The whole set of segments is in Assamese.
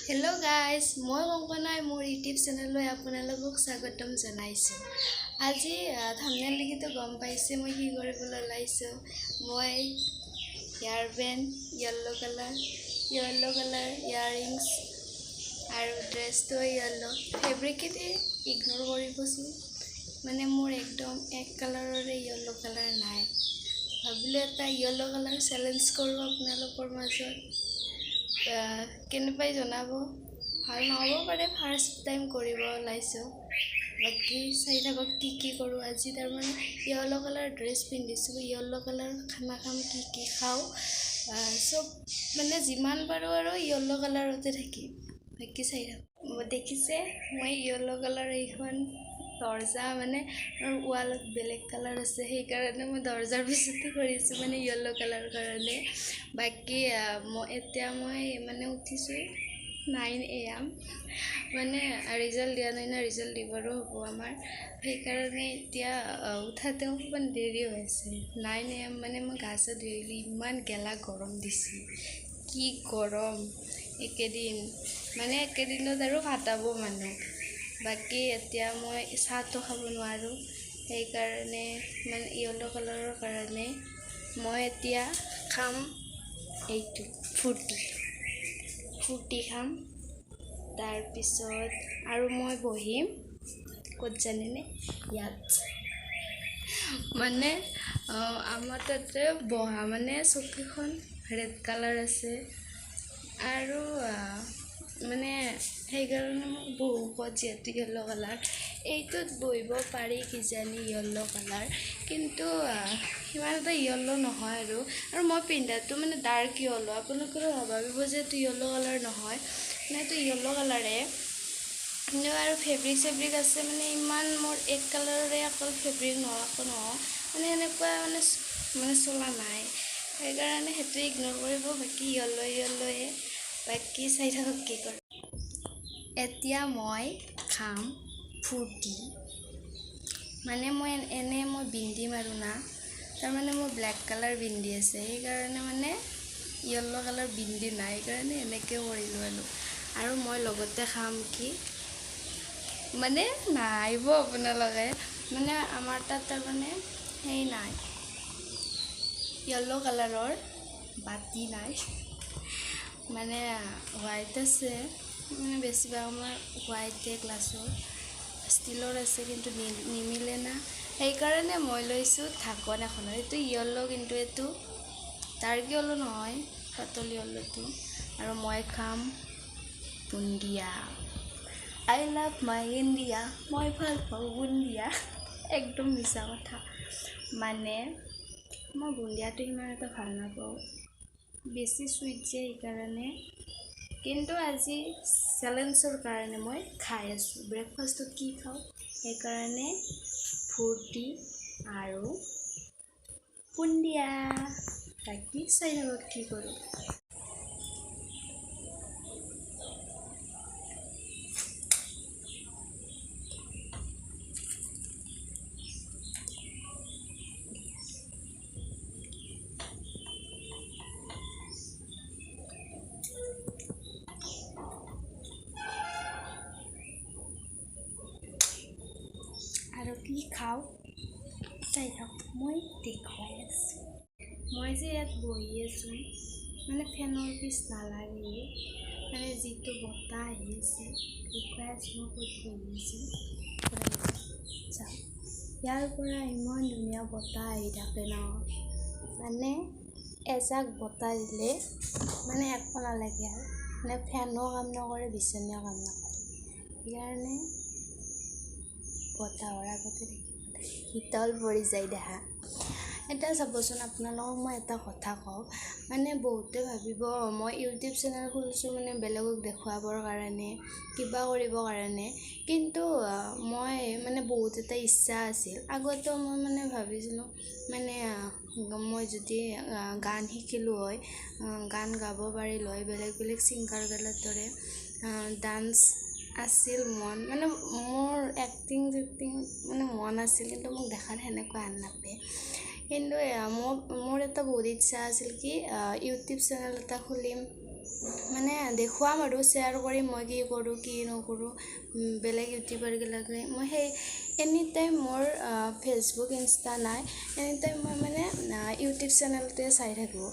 Hello guys, মই কংকনাই মোৰ ইউটিউব চেনেললৈ আপোনালোকক স্বাগতম জনাইছোঁ। আজি থাম্বনেল লিখিতো গম পাইছে মই কি কৰিবলৈ ওলাইছোঁ। মই hair band yellow colour earrings আৰু ড্ৰেছটো য়েল্লো ফেব্ৰিকেটে ইগনোৰ কৰিবচোন। মানে মোৰ একদম এক কালাৰৰে য়েল্লো কালাৰ নাই। ভাবিলোঁ এটা য়েল্লো কালাৰ চেলেঞ্জ কৰোঁ আপোনালোকৰ মাজত। কেনেকৈ জনাব, ভাল নহ'ব পাৰে, ফাৰ্ষ্ট টাইম কৰিব ওলাইছোঁ। বাকী চাই থাকক কি কৰোঁ। আজি তাৰমানে য়েল্লো কালাৰ ড্ৰেছ পিন্ধিছোঁ, য়েল্লো কালাৰ খানা খাম, কি খাওঁ চব মানে যিমান পাৰোঁ আৰু য়েল্লো কালাৰতে থাকিম। বাকী চাই থাকক। দেখিছে মই য়েল্লো কালাৰ এইখন দৰ্জা মানে ৱালত বেলেগ কালাৰ আছে, সেইকাৰণে মই দৰ্জাৰ পিছতে কৰিছোঁ মানে য়েল্লো কালাৰ কাৰণে। বাকী এতিয়া মই মানে উঠিছোঁ 9 AM, মানে ৰিজাল্ট দিয়া নাই না, ৰিজাল্ট দিবৰো হ'ব আমাৰ, সেইকাৰণে এতিয়া উঠাতে অকণমান দেৰি হৈছে। 9 AM মানে মই গা চা ধুই ইমান গেলা গৰম দিছে, কি গৰম একেদিন, মানে একেদিনত আৰু ফাটাব মানুহ। বাকী এতিয়া মই চাহটো খাব নোৱাৰোঁ, সেইকাৰণে মানে য়েল্লো কালাৰৰ কাৰণে মই এতিয়া খাম এইটো ফ্ৰুটি খাম। তাৰপিছত আৰু মই বহিম ক'ত জানেনে, ইয়াত মানে আমাৰ তাতে বহা মানে চকীখন ৰেড কালাৰ আছে আৰু মানে সেইকাৰণে মই বহো যিহেতু য়েল্লো কালাৰ। এইটোত বহিব পাৰি কিজানি য়েল্লো কালাৰ, কিন্তু সিমান এটা য়েল্লো নহয় আৰু মই পিন্ধাটো মানে ডাৰ্ক য়েল্লো। আপোনালোকেও ভাবিব যে এইটো য়েল্লো কালাৰ নহয়, মানে এইটো য়েল্লো কালাৰে, কিন্তু আৰু ফেব্ৰিক আছে মানে ইমান মোৰ এক কালাৰৰে অকল ফেব্ৰিক নহয় মানে এনেকুৱা মানে চলা নাই, সেইকাৰণে সেইটো ইগনোৰ কৰিব। বাকী য়েল্লোয়ে বাকী চাই থাকক কি কৰে। এতিয়া মই খাম ফ্ৰুটি, মানে মই বিন্দি মাৰোঁ না, তাৰমানে মোৰ ব্লেক কালাৰ বিন্দি আছে, সেইকাৰণে মানে য়েল্লো কালাৰ বিন্দি নাই, সেইকাৰণে এনেকৈ কৰিলোঁ আৰু মই লগতে খাম কি মানে নাহিব আপোনালোকে, মানে আমাৰ তাত তাৰমানে সেই নাই, য়েল্লো কালাৰৰ বাতি নাই, মানে হোৱাইট আছে, মানে বেছিভাগ আমাৰ হোৱাইটে গ্লাছৰ ষ্টিলৰ আছে, কিন্তু নিমিলে না, সেইকাৰণে মই লৈছোঁ ঢাকন এখনৰ। এইটো য়েল্লো, কিন্তু এইটো ডাৰ্ক য়েল্লো নহয়, পাতল য়েল্লোটো। আৰু মই খাম বুন্দিয়া। আই লাভ মাই ইণ্ডিয়া, মই ভাল পাওঁ বুন্দিয়া। একদম মিছা কথা, মানে মই বুন্দিয়াটো ইমান এটা ভাল নাপাওঁ, বেছি চুইট যে, সেইকাৰণে। কিন্তু আজি চেলেঞ্জৰ কাৰণে মই খাই আছোঁ। ব্ৰেকফাষ্টত কি খাওঁ, সেইকাৰণে ফ্ৰুটি আৰু বুন্দিয়া। বাকী চাই থাকক কি কৰোঁ। আৰু কি খাওঁ চাই থাকক, মই দেখুৱাই আছোঁ। মই যে ইয়াত বহি আছোঁ, মানে ফেনৰ পিছ নালাগে, মানে যিটো বতাহ আহি আছে, দেখুৱাই আছোঁ মই ক'ত বহি আছোঁ। ইয়াৰ পৰা ইমান ধুনীয়া বতাহ আহি থাকে ন, মানে এজাক বতাহ দিলে মানে একো নালাগে আৰু, মানে ফেনো কাম নকৰে, বিচনীও কাম নকৰে, সেইকাৰণে বতাহৰ আগতে শীতল পৰি যায় দেখা। এতিয়া চাবচোন, আপোনালোকক মই এটা কথা কওঁ, মানে বহুতে ভাবিব মই ইউটিউব চেনেল খুলিছোঁ মানে বেলেগক দেখুৱাবৰ কাৰণে, কিবা কৰিবৰ কাৰণে, কিন্তু মই মানে বহুত এটা ইচ্ছা আছিল। আগতেও মই মানে ভাবিছিলোঁ, মানে মই যদি গান শিকিলোঁ হয়, গান গাব পাৰিলোঁ হয়, বেলেগ ছিংগাৰগেলৰ দৰে, ডান্স আছিল মন, মানে মোৰ এক্টিং মানে মন আছিল, কিন্তু মোক দেখাত সেনেকুৱা আন নাপায়। কিন্তু মোৰ এটা বহুত ইচ্ছা আছিল কি ইউটিউব চেনেল এটা খুলিম, মানে দেখুৱাম আৰু শ্বেয়াৰ কৰিম মই কি কৰোঁ কি নকৰোঁ বেলেগ ইউটিউবাৰবিলাকে মই সেই এনি টাইম মোৰ ফেচবুক ইনষ্টা নাই এনি টাইম মই মানে ইউটিউব চেনেলটোৱে চাই থাকোঁ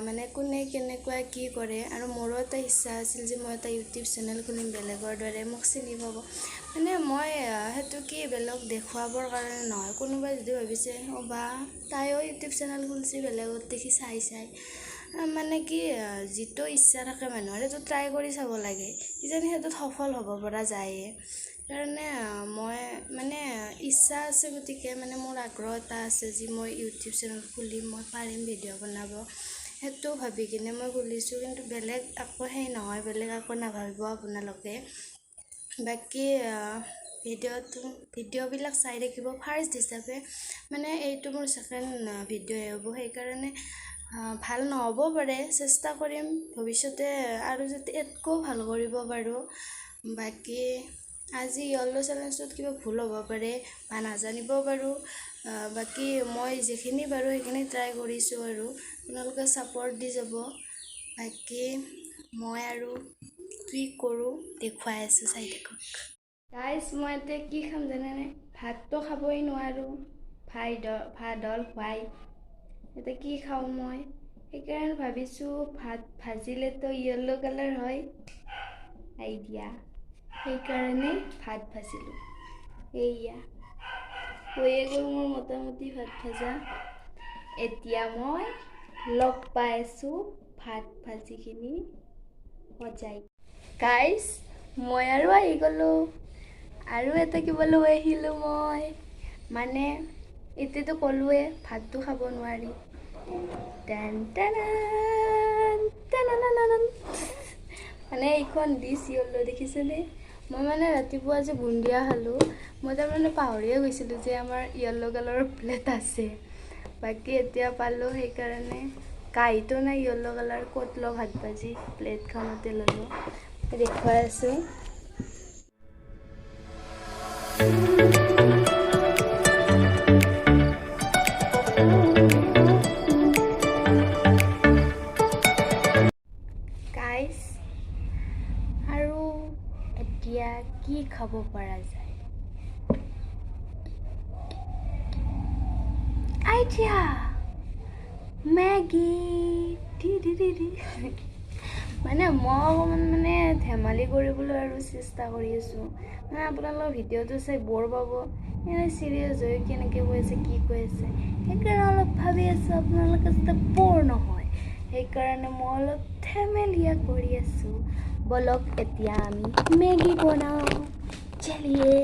মানে কোনে কেনেকুৱা কি কৰে আৰু মোৰো এটা ইচ্ছা আছিল যে মই এটা ইউটিউব চেনেল খুলিম বেলেগৰ দৰে মোক চিনি পাব মানে মই সেইটো কি বেলেগ দেখুৱাবৰ কাৰণে নহয় কোনোবাই যদি ভাবিছে বা তাইও ইউটিউব চেনেল খুলিছে বেলেগত দেখি চাই মানে কি যিটো ইচ্ছা থাকে মানুহৰ সেইটো ট্ৰাই কৰি চাব লাগে কিজানি সেইটোত সফল হ'ব পৰা যায়ে কাৰণে মই মানে ইচ্ছা আছে গতিকে মানে মোৰ আগ্ৰহ এটা আছে যে মই ইউটিউব চেনেল খুলিম মই পাৰিম ভিডিঅ' বনাব সেইটো ভাবি কিনে মই খুলিছোঁ কিন্তু বেলেগ আকৌ সেই নহয় বেলেগ আকৌ নাভাবিব আপোনালোকে বাকী ভিডিঅ'বিলাক চাই থাকিব ফাৰ্ষ্ট হিচাপে মানে এইটো মোৰ ছেকেণ্ড ভিডিঅ'ই হ'ব সেইকাৰণে ভাল নহ'ব পাৰে চেষ্টা কৰিম ভৱিষ্যতে আৰু যাতে ইয়াতকৈও ভাল কৰিব পাৰোঁ বাকী আজি য়ল্ল' চেলেঞ্জটোত কিবা ভুল হ'ব পাৰে বা নাজানিবও পাৰোঁ বাকী মই যিখিনি পাৰোঁ সেইখিনি ট্ৰাই কৰিছোঁ আৰু আপোনালোকে ছাপৰ্ট দি যাব বাকী মই আৰু কি কৰোঁ দেখুৱাই আছোঁ চাই থাকক গাইজ মই এতিয়া কি খাম জানেনে ভাতটো খাবই নোৱাৰোঁ ভাত হ'ল হোৱাইট এতিয়া কি খাওঁ মই সেইকাৰণে ভাবিছোঁ ভাত ভাজিলেতো য়েল্ল' কালাৰ হয় আইডিয়া সেইকাৰণে ভাত ভাজিলোঁ এইয়া হৈয়ে গ'ল মোৰ মোটামুটি ভাত ভাজা এতিয়া মই লগ পাই আছোঁ ভাত ভাজিখিনি সজাই গাইজ মই আৰু আহি গ'লোঁ আৰু এটা কিবা লৈ আহিলোঁ মই মানে এতিয়াতো ক'লোৱে ভাতটো খাব নোৱাৰি মানে এইখন ডিছ য়ল্ল' দেখিছেনে মই মানে ৰাতিপুৱা যে বুন্দিয়া খালোঁ মই তাৰমানে পাহৰিয়ে গৈছিলোঁ যে আমাৰ য়েল্ল' কালাৰৰ প্লেট আছে বাকী এতিয়া পালোঁ সেইকাৰণে কাঁহীটো নাই য়েল্ল' কালাৰ ক'ত লওঁ ভাত ভাজি প্লেটখনতে ল'লোঁ দেখুৱাই আছোঁ গাইজ আৰু এতিয়া কি খাব পৰা যায় আইডিয়া মেগী মানে মই অকণমান মানে ধেমালি কৰিবলৈ আৰু চেষ্টা কৰি আছোঁ মানে আপোনালোকৰ ভিডিঅ'টো চাই বৰ পাব চিৰিয়াছ হৈ কেনেকৈ কৈ আছে কি কৈ আছে সেইকাৰণে অলপ ভাবি আছোঁ আপোনালোকে যাতে বৰ নহয় সেইকাৰণে মই অলপ ধেমেলীয়া কৰি আছোঁ বলক এতিয়া আমি মেগী বনাওঁ চলিয়ে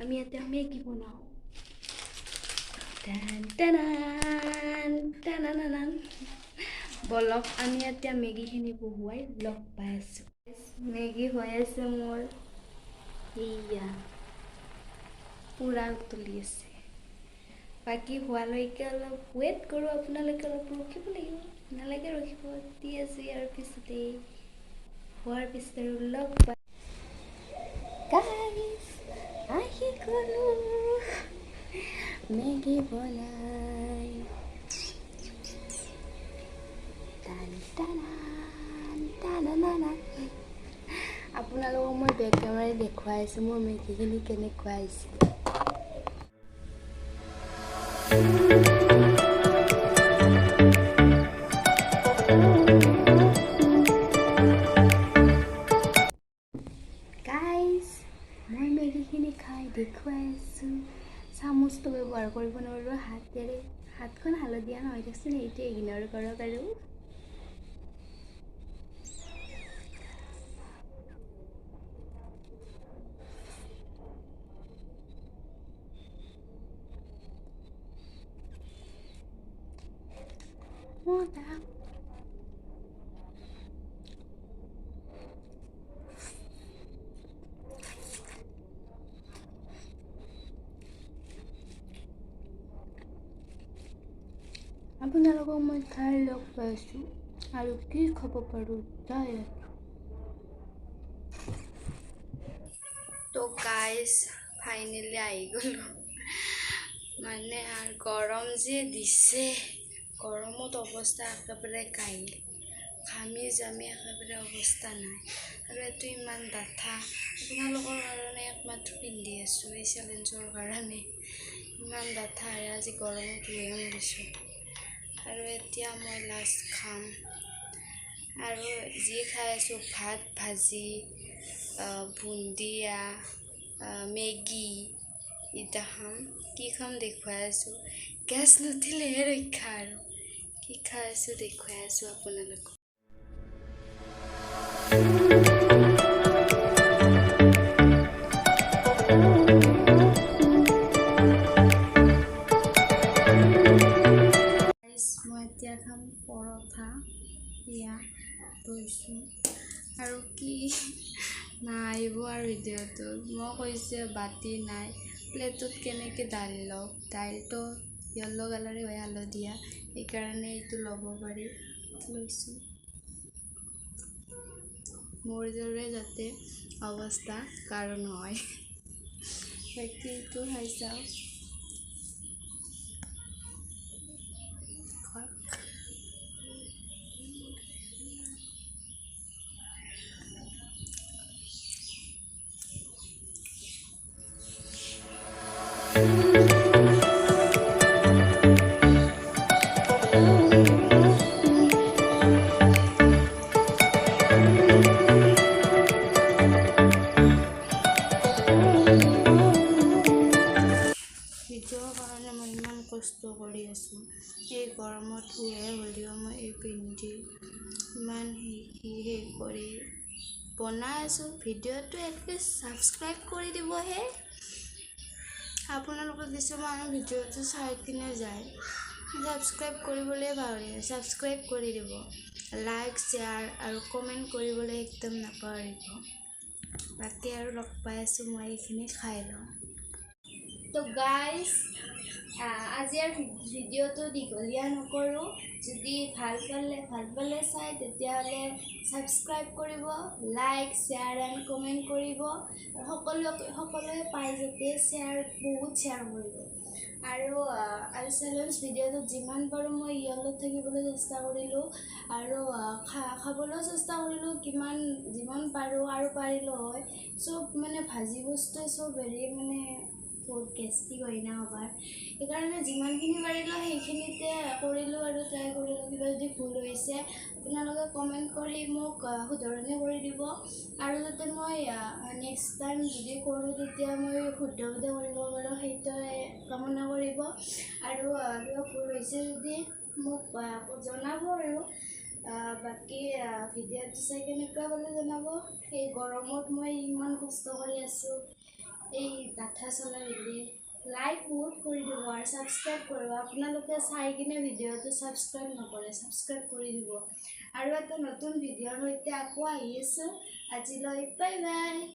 আমি এতিয়া মেগী বনাওঁ বলক আমি এতিয়া মেগীখিনি বহুৱাই লগ পাই আছোঁ মেগী হৈ আছে মোৰ এইয়া পূৰা উতলি আছে বাকী হোৱালৈকে অলপ ৱেইট কৰোঁ আপোনালোকে অলপ ৰখিব লাগিব নালাগে ৰখিব দি আছোঁ ইয়াৰ পিছতে হোৱাৰ পিছত আৰু লগ পাই গাইজ আহি গ'লোঁ মেগী বনাই আপোনালোকক মই বেক কেমেৰাই দেখুৱাই আছোঁ মোৰ মেগীখিনি কেনেকুৱা আহিছে গাইজ মই মেগীখিনি খাই দেখুৱাই আছোঁ চামুচটো ব্যৱহাৰ কৰিব নোৱাৰোঁ হাতেৰে হাতখন হালধীয়া নহয় দেচোন এইটো ইগন'ৰ কৰক আৰু আপোনালোকক মই খাই লগ পাইছোঁ আৰু কি খাব পাৰোঁ যাই তো গাই গাইজ ফাইনেলি আহি গ'লো মানে আৰু গৰম যে দিছে গৰমত অৱস্থা একেবাৰে কাহিল ঘামি জামি একেবাৰে অৱস্থা নাই আৰু এইটো ইমান ডাঠা আপোনালোকৰ কাৰণে একমাত্ৰ পিন্ধি আছোঁ এই চেলেঞ্জৰ কাৰণে ইমান ডাঠা আজি গৰমত ধুয়ে মৰিছোঁ আৰু এতিয়া মই লাষ্ট খাম আৰু যি খাই আছোঁ ভাত ভাজি বুন্দিয়া মেগী ইটা খাম কি খাম দেখুৱাই আছোঁ গেছ নুঠিলেহে ৰক্ষা আৰু কি খাই আছোঁ দেখুৱাই আছোঁ আপোনালোকক মই এতিয়া খাম পৰঠা এয়া লৈছোঁ আৰু কি নাহিব আৰু ভিডিঅ'টো মই কৈছোঁ বাতি নাই প্লেটত কেনেকৈ দাইল লওঁ দাইলটো য়েল্ল' কালাৰে হয় হালধীয়া সেইকাৰণে এইটো ল'ব পাৰি লৈছোঁ মোৰ দৰে যাতে অৱস্থা কাৰো নহয় বাকী এইটো খাই চাওঁ ভিডিঅ'ৰ কাৰণে মই ইমান কষ্ট কৰি আছোঁ এই গৰমত শুৱে হ'লেও মই এই পিন্ধি ইমান সেই কৰি বনাই আছোঁ ভিডিঅ'টো এটলিষ্ট ছাবস্ক্ৰাইব কৰি দিবহে আপোনালোকে কিছুমান ভিডিঅ'টো চাই কিনে যায় ছাবস্ক্ৰাইব কৰিবলৈ পাহৰি ছাবস্ক্ৰাইব কৰি দিব লাইক শ্বেয়াৰ আৰু কমেণ্ট কৰিবলৈ একদম নাপাহৰিব বাকী আৰু লগ পাই আছোঁ মই এইখিনি খাই লওঁ তো গাইজ আজি আৰু ভিডিঅ'টো দীঘলীয়া নকৰোঁ যদি ভাল পালে চাই তেতিয়াহ'লে ছাবস্ক্ৰাইব কৰিব লাইক শ্বেয়াৰ এণ্ড কমেণ্ট কৰিব সকলোৱে পায় যাতে বহুত শ্বেয়াৰ কৰিব আৰু চেলেঞ্জ ভিডিঅ'টোত যিমান পাৰোঁ মই য়েল্লত থাকিবলৈ চেষ্টা কৰিলোঁ আৰু খাবলৈও চেষ্টা কৰিলোঁ যিমান পাৰোঁ আৰু পাৰিলোঁ হয় চব মানে ভাজি বস্তুৱে চব হেৰি মানে বহুত গেষ্টিক হয় না আবাৰ সেইকাৰণে যিমানখিনি পাৰিলোঁ সেইখিনিতে কৰিলোঁ আৰু ট্ৰাই কৰিলোঁ কিবা যদি ভুল হৈছে আপোনালোকে কমেণ্ট কৰি মোক শুধৰণি কৰি দিব আৰু যাতে মই নেক্সট টাইম যদি কৰোঁ তেতিয়া মই শুদ্ধভাৱে কৰিব পাৰোঁ সেইটোৱে কামনা কৰিব আৰু কিবা ভুল হৈছে যদি মোক জনাব আৰু বাকী ভিডিঅ'টো চাই কেনেকুৱা পালে জনাব এই গৰমত মই ইমান কষ্ট কৰি আছোঁ এই ডাঠা চলা ভিডিঅ' লাইক বহুত কৰি দিব আৰু ছাবস্ক্ৰাইব কৰিব আপোনালোকে চাই কিনে ভিডিঅ'টো ছাবস্ক্ৰাইব নকৰে ছাবস্ক্ৰাইব কৰি দিব আৰু এটা নতুন ভিডিঅ'ৰ সৈতে আকৌ আহি আছোঁ আজিলৈ বাই বাই